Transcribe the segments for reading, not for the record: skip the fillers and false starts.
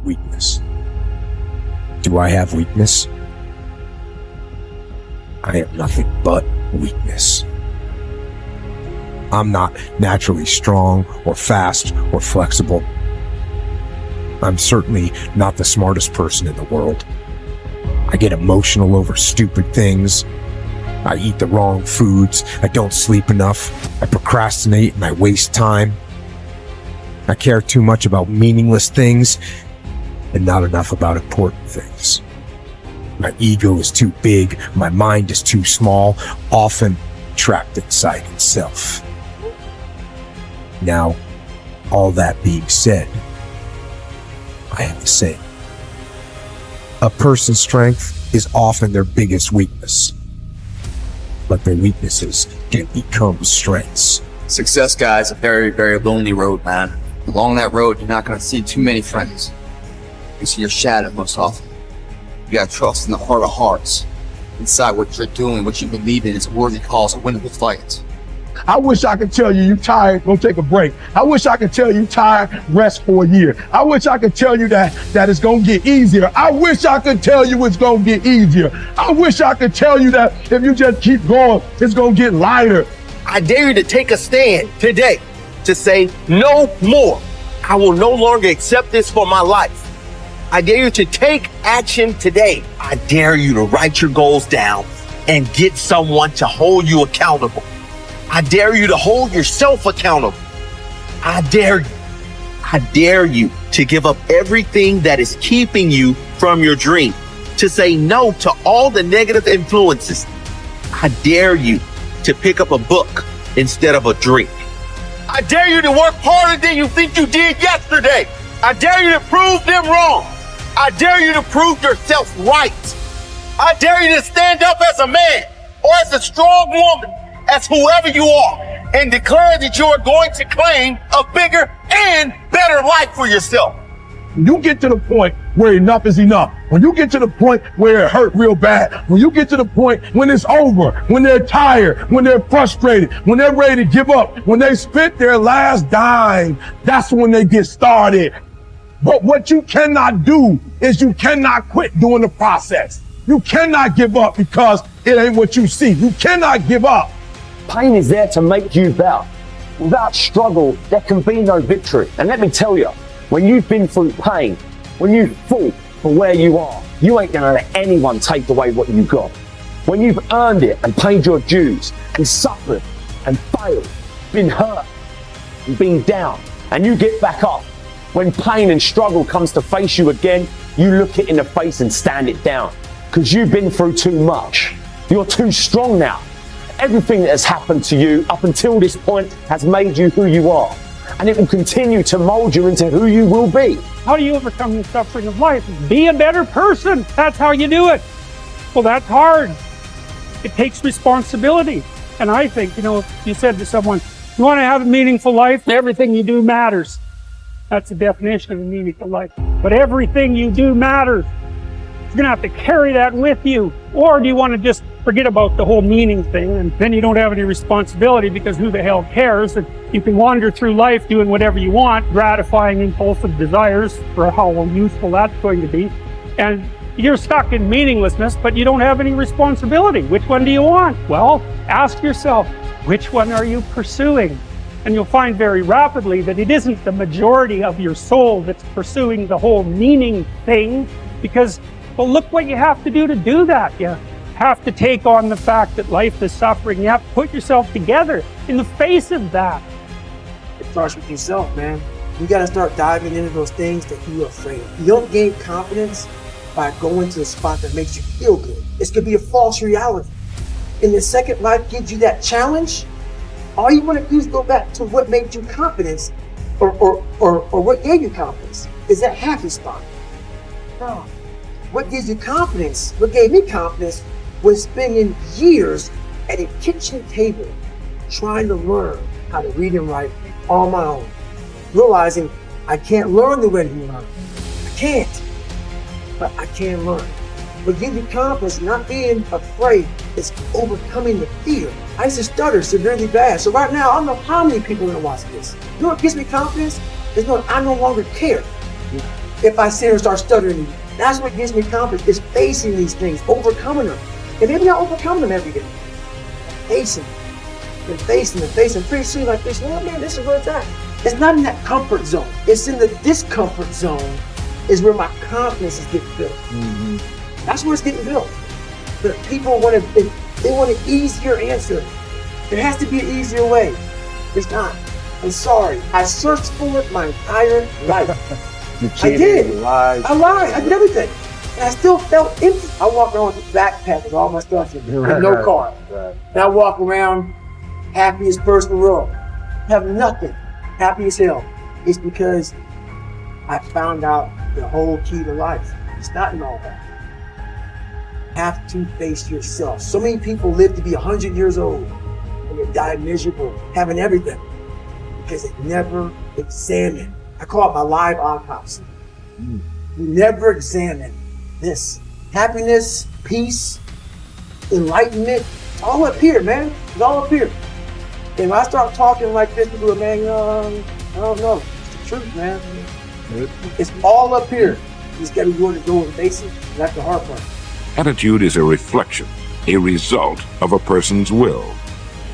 weakness. Do I have weakness? I am nothing but weakness. I'm not naturally strong or fast or flexible. I'm certainly not the smartest person in the world. I get emotional over stupid things. I eat the wrong foods. I don't sleep enough. I procrastinate and I waste time. I care too much about meaningless things and not enough about important things. My ego is too big. My mind is too small, often trapped inside itself. Now, all that being said, I have to say, a person's strength is often their biggest weakness, but their weaknesses can become strengths. Success, guys, a very, very lonely road, man. Along that road, you're not going to see too many friends. You see your shadow most often. You got to trust in the heart of hearts. Inside what you're doing, what you believe in is a worthy cause, a winnable fight. I wish I could tell you you're tired, go take a break. I wish I could tell you tired, rest for a year. I wish I could tell you that it's gonna get easier. I wish I could tell you it's gonna get easier. I wish I could tell you that if you just keep going, it's gonna get lighter. I dare you to take a stand today to say no more. I will no longer accept this for my life. I dare you to take action today. I dare you to write your goals down and get someone to hold you accountable. I dare you to hold yourself accountable. I dare you to give up everything that is keeping you from your dream, to say no to all the negative influences. I dare you to pick up a book instead of a drink. I dare you to work harder than you think you did yesterday. I dare you to prove them wrong. I dare you to prove yourself right. I dare you to stand up as a man or as a strong woman, as whoever you are, and declare that you are going to claim a bigger and better life for yourself. When you get to the point where enough is enough, when you get to the point where it hurt real bad, when you get to the point when it's over, when they're tired, when they're frustrated, when they're ready to give up, when they spent their last dime, that's when they get started. But what you cannot do is you cannot quit during the process. You cannot give up because it ain't what you see. You cannot give up. Pain is there to make you better. Without struggle, there can be no victory. And let me tell you, when you've been through pain, when you fought for where you are, you ain't gonna let anyone take away what you got. When you've earned it and paid your dues and suffered and failed, been hurt and been down, and you get back up, when pain and struggle comes to face you again, you look it in the face and stand it down. Because you've been through too much. You're too strong now. Everything that has happened to you up until this point has made you who you are. And it will continue to mold you into who you will be. How do you overcome the suffering of life? Be a better person. That's how you do it. Well, that's hard. It takes responsibility. And I think, if you said to someone, you want to have a meaningful life, everything you do matters. That's the definition of a meaningful life. But everything you do matters. You're going to have to carry that with you. Or do you want to just forget about the whole meaning thing, and then you don't have any responsibility because who the hell cares? And you can wander through life doing whatever you want, gratifying impulsive desires for how useful that's going to be. And you're stuck in meaninglessness, but you don't have any responsibility. Which one do you want? Well, ask yourself, which one are you pursuing? And you'll find very rapidly that it isn't the majority of your soul that's pursuing the whole meaning thing, because, well, look what you have to do that. You have to take on the fact that life is suffering. You have to put yourself together in the face of that. It starts with yourself, man. You got to start diving into those things that you're afraid of. You don't gain confidence by going to a spot that makes you feel good. It's going to be a false reality. And the second life gives you that challenge, all you want to do is go back to what made you confidence or what gave you confidence. Is that happy spot? No. What gives you confidence, what gave me confidence, was spending years at a kitchen table trying to learn how to read and write on my own. Realizing I can't learn the way you learn. I can't, but I can learn. What gives you confidence, not being afraid, is overcoming the fear. I used to stutter severely bad. So right now, I don't know how many people are gonna watch this. You know what gives me confidence? Is knowing I no longer care. if I sit here and start stuttering. That's what gives me confidence, is facing these things, overcoming them. And maybe I overcome them every day. Facing them. And facing them, facing them. Pretty soon, like this, oh man, this is where it's at. It's not in that comfort zone. It's in the discomfort zone is where my confidence is getting built. That's where it's getting built. But people want they want an easier answer. There has to be an easier way. There's not. I'm sorry. I searched for it my entire life. I did. I lied. I did everything. And I still felt empty. I walk around with a backpack with all my stuff in there, with no car. And I walk around happiest person in the world. Have nothing. Happy as hell. It's because I found out the whole key to life. It's not in all that. You have to face yourself. So many people live to be 100 years old and they die miserable, having everything, because they never examine. I call it my live autopsy. You never examine this. Happiness, peace, enlightenment, it's all up here, man. It's all up here. And when I start talking like this, people go, man, I don't know. It's the truth, man. It's all up here. You just got to be willing to go and face it. That's the hard part. Attitude is a reflection, a result of a person's will.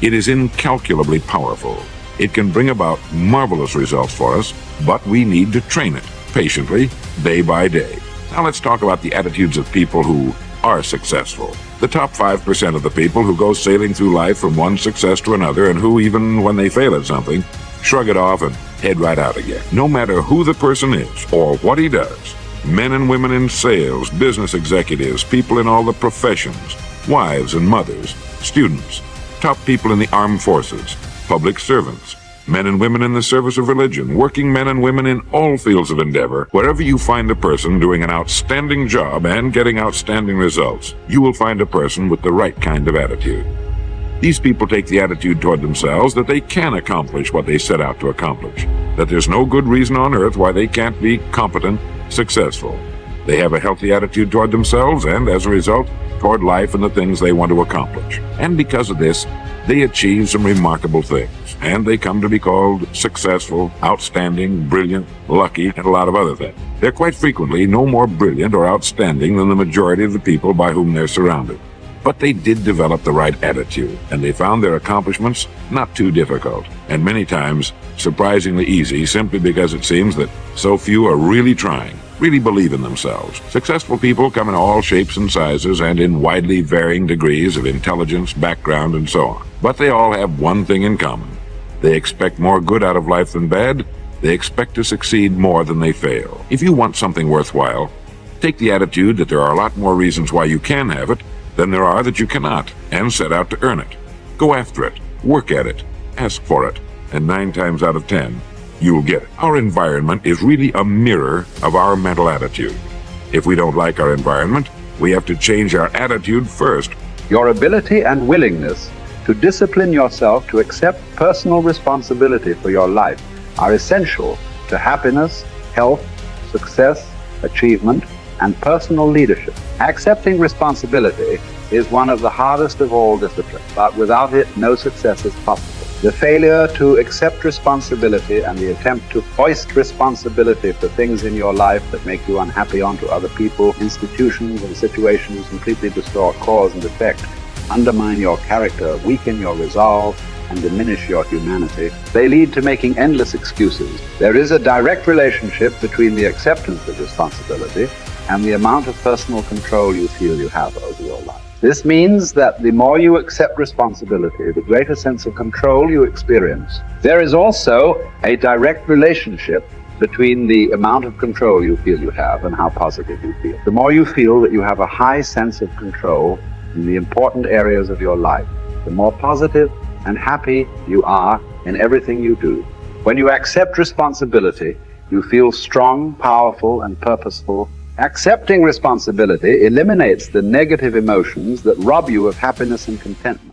It is incalculably powerful. It can bring about marvelous results for us, but we need to train it patiently, day by day. Now let's talk about the attitudes of people who are successful. The top 5% of the people who go sailing through life from one success to another and who, even when they fail at something, shrug it off and head right out again. No matter who the person is or what he does, men and women in sales, business executives, people in all the professions, wives and mothers, students, top people in the armed forces, public servants, men and women in the service of religion, working men and women in all fields of endeavor. Wherever you find a person doing an outstanding job and getting outstanding results, you will find a person with the right kind of attitude. These people take the attitude toward themselves that they can accomplish what they set out to accomplish, that there's no good reason on earth why they can't be competent, successful. They have a healthy attitude toward themselves and, as a result, toward life and the things they want to accomplish. And because of this, they achieve some remarkable things, and they come to be called successful, outstanding, brilliant, lucky, and a lot of other things. They're quite frequently no more brilliant or outstanding than the majority of the people by whom they're surrounded. But they did develop the right attitude, and they found their accomplishments not too difficult, and many times surprisingly easy, simply because it seems that so few are really trying, really believe in themselves. Successful people come in all shapes and sizes and in widely varying degrees of intelligence, background, and so on. But they all have one thing in common. They expect more good out of life than bad. They expect to succeed more than they fail. If you want something worthwhile, take the attitude that there are a lot more reasons why you can have it than there are that you cannot, and set out to earn it. Go after it, work at it, ask for it, and 9 times out of 10, you'll get it. Our environment is really a mirror of our mental attitude. If we don't like our environment, we have to change our attitude first. Your ability and willingness to discipline yourself to accept personal responsibility for your life are essential to happiness, health, success, achievement, and personal leadership. Accepting responsibility is one of the hardest of all disciplines, but without it, no success is possible. The failure to accept responsibility and the attempt to foist responsibility for things in your life that make you unhappy onto other people, institutions, and situations completely distort cause and effect, undermine your character, weaken your resolve, and diminish your humanity. They lead to making endless excuses. There is a direct relationship between the acceptance of responsibility and the amount of personal control you feel you have over your life. This means that the more you accept responsibility, the greater sense of control you experience. There is also a direct relationship between the amount of control you feel you have and how positive you feel. The more you feel that you have a high sense of control in the important areas of your life, the more positive and happy you are in everything you do. When you accept responsibility, you feel strong, powerful, and purposeful. Accepting responsibility eliminates the negative emotions that rob you of happiness and contentment.